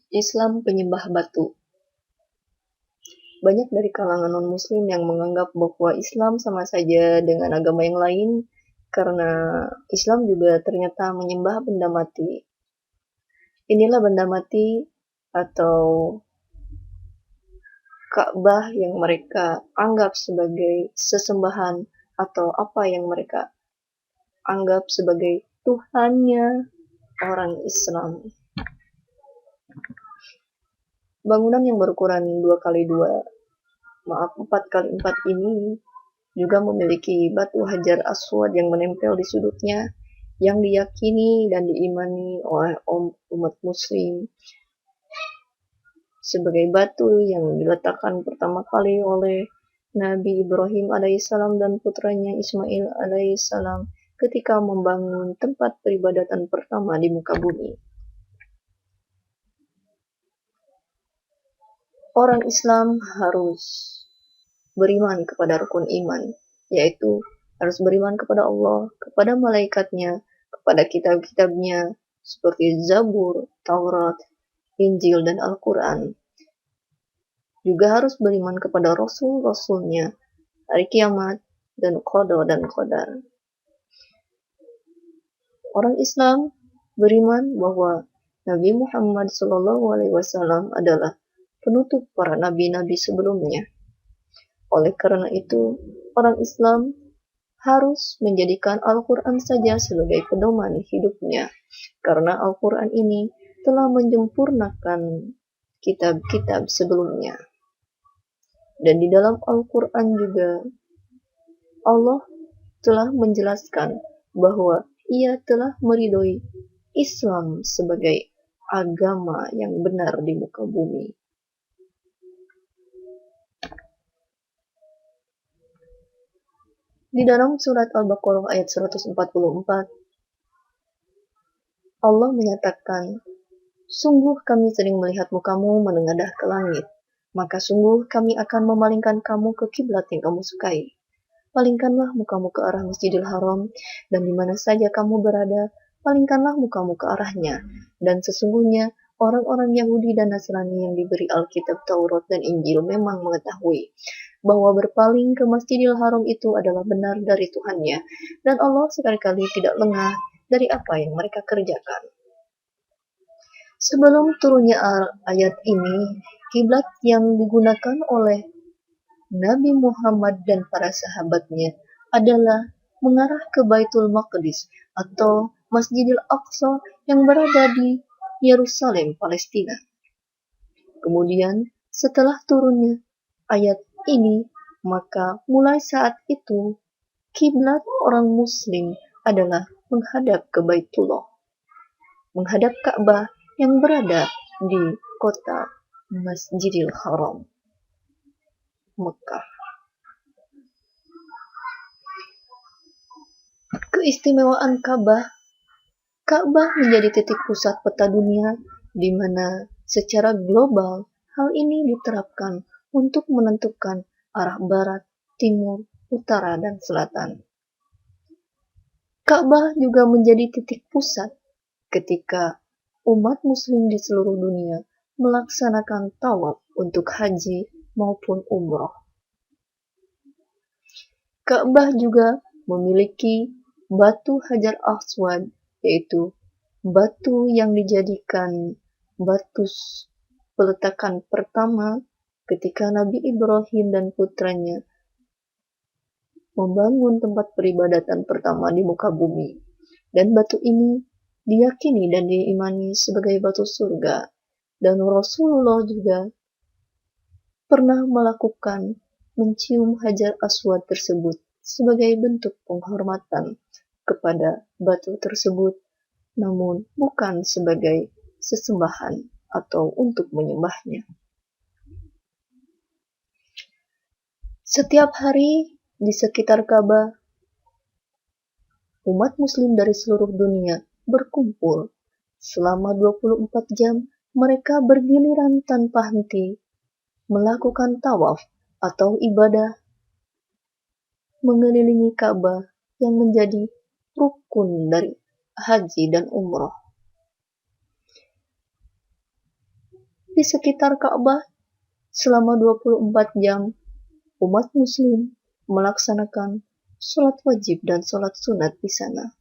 Islam penyembah batu. Banyak dari kalangan non-muslim yang menganggap bahwa Islam sama saja dengan agama yang lain karena Islam juga ternyata menyembah benda mati. Inilah benda mati atau Ka'bah yang mereka anggap sebagai sesembahan atau apa yang mereka anggap sebagai Tuhannya orang Islam. Bangunan yang berukuran 4x4 ini juga memiliki batu Hajar Aswad yang menempel di sudutnya, yang diyakini dan diimani oleh umat muslim sebagai batu yang diletakkan pertama kali oleh Nabi Ibrahim alaihissalam dan putranya Ismail alaihissalam ketika membangun tempat peribadatan pertama di muka bumi. Orang Islam harus beriman kepada rukun iman, yaitu harus beriman kepada Allah, kepada malaikatnya, kepada kitab-kitabnya seperti Zabur, Taurat, Injil, dan Al-Quran. Juga harus beriman kepada Rasul-Rasulnya, hari kiamat, dan qada dan qadar. Orang Islam beriman bahwa Nabi Muhammad SAW adalah penutup para nabi-nabi sebelumnya. Oleh karena itu, orang Islam harus menjadikan Al-Quran saja sebagai pedoman hidupnya, karena Al-Quran ini telah menyempurnakan kitab-kitab sebelumnya. Dan di dalam Al-Quran juga Allah telah menjelaskan bahwa Ia telah meridhoi Islam sebagai agama yang benar di muka bumi. Di dalam surat Al-Baqarah ayat 144, Allah menyatakan, "Sungguh kami sering melihat mukamu menengadah ke langit, maka sungguh kami akan memalingkan kamu ke kiblat yang kamu sukai. Palingkanlah mukamu ke arah Masjidil Haram, dan di mana saja kamu berada, palingkanlah mukamu ke arahnya. Dan sesungguhnya orang-orang Yahudi dan Nasrani yang diberi Alkitab Taurat dan Injil memang mengetahui bahwa berpaling ke Masjidil Haram itu adalah benar dari Tuhannya, dan Allah sekali-kali tidak lengah dari apa yang mereka kerjakan." Sebelum turunnya ayat ini, kiblat yang digunakan oleh Nabi Muhammad dan para sahabatnya adalah mengarah ke Baitul Maqdis atau Masjidil Aqsa yang berada di Yerusalem, Palestina. Kemudian, setelah turunnya ayat ini, maka mulai saat itu kiblat orang muslim adalah menghadap ke Baitullah, menghadap Ka'bah yang berada di kota Masjidil Haram, Mekah. Keistimewaan Ka'bah menjadi titik pusat peta dunia di mana secara global hal ini diterapkan untuk menentukan arah barat, timur, utara, dan selatan. Ka'bah juga menjadi titik pusat ketika umat muslim di seluruh dunia melaksanakan tawaf untuk haji maupun umroh. Ka'bah juga memiliki batu Hajar Aswad, yaitu batu yang dijadikan batu peletakan pertama ketika Nabi Ibrahim dan putranya membangun tempat peribadatan pertama di muka bumi. Dan batu ini diyakini dan diimani sebagai batu surga. Dan Rasulullah juga pernah melakukan mencium Hajar Aswad tersebut sebagai bentuk penghormatan kepada batu tersebut, namun bukan sebagai sesembahan atau untuk menyembahnya. Setiap hari di sekitar Ka'bah, umat muslim dari seluruh dunia berkumpul. Selama 24 jam, mereka bergiliran tanpa henti melakukan tawaf atau ibadah mengelilingi Ka'bah yang menjadi rukun dari haji dan umroh. Di sekitar Ka'bah selama 24 jam, umat muslim melaksanakan sholat wajib dan sholat sunat di sana.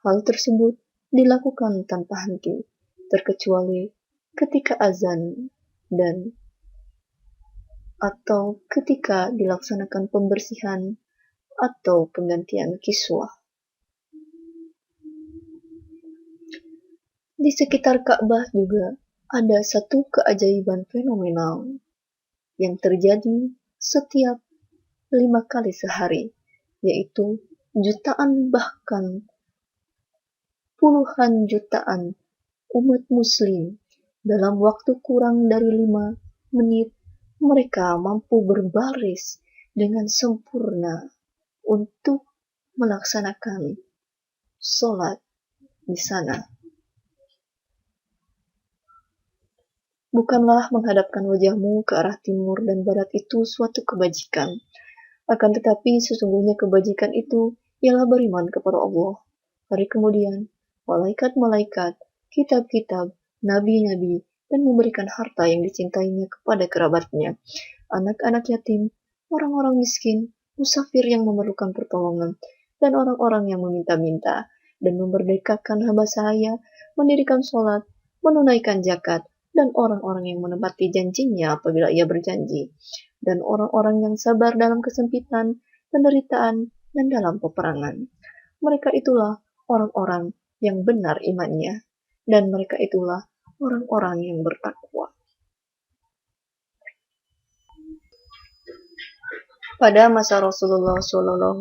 Hal tersebut dilakukan tanpa henti, terkecuali ketika azan dan atau ketika dilaksanakan pembersihan atau penggantian kiswah. Di sekitar Ka'bah juga ada satu keajaiban fenomenal yang terjadi setiap 5 kali sehari, yaitu jutaan bahkan puluhan jutaan umat muslim dalam waktu kurang dari 5 menit mereka mampu berbaris dengan sempurna untuk melaksanakan sholat di sana. Bukanlah menghadapkan wajahmu ke arah timur dan barat itu suatu kebajikan. Akan tetapi sesungguhnya kebajikan itu ialah beriman kepada Allah. Hari kemudian, malaikat-malaikat, kitab-kitab, nabi-nabi, dan memberikan harta yang dicintainya kepada kerabatnya, anak-anak yatim, orang-orang miskin, musafir yang memerlukan pertolongan, dan orang-orang yang meminta-minta, dan memerdekakan hamba sahaya, mendirikan sholat, menunaikan zakat, dan orang-orang yang menepati janjinya apabila ia berjanji, dan orang-orang yang sabar dalam kesempitan, penderitaan, dan dalam peperangan. Mereka itulah orang-orang yang benar imannya, dan mereka itulah orang-orang yang bertakwa. Pada masa Rasulullah SAW,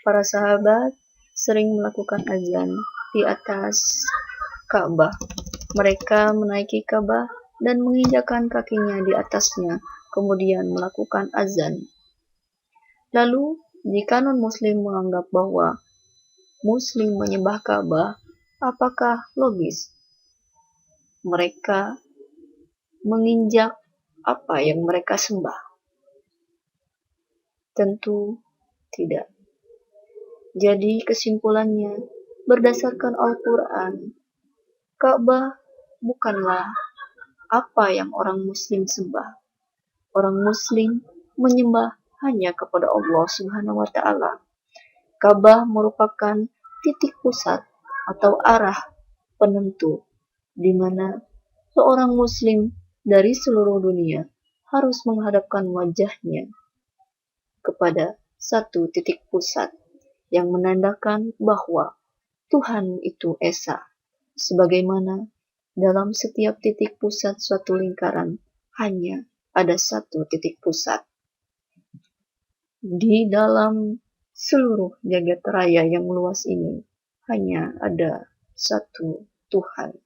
para sahabat sering melakukan azan di atas Ka'bah. Mereka menaiki Ka'bah dan menginjakkan kakinya di atasnya, kemudian melakukan azan. Lalu, jika non-muslim menganggap bahwa muslim menyembah Ka'bah, apakah logis mereka menginjak apa yang mereka sembah? Tentu tidak. Jadi kesimpulannya, berdasarkan Al-Quran, Ka'bah bukanlah apa yang orang muslim sembah. Orang muslim menyembah hanya kepada Allah Subhanahu wa Ta'ala. Ka'bah merupakan titik pusat atau arah penentu di mana seorang muslim dari seluruh dunia harus menghadapkan wajahnya kepada satu titik pusat yang menandakan bahwa Tuhan itu esa, sebagaimana dalam setiap titik pusat suatu lingkaran hanya ada satu titik pusat. Di dalam seluruh jagat raya yang luas ini hanya ada satu Tuhan.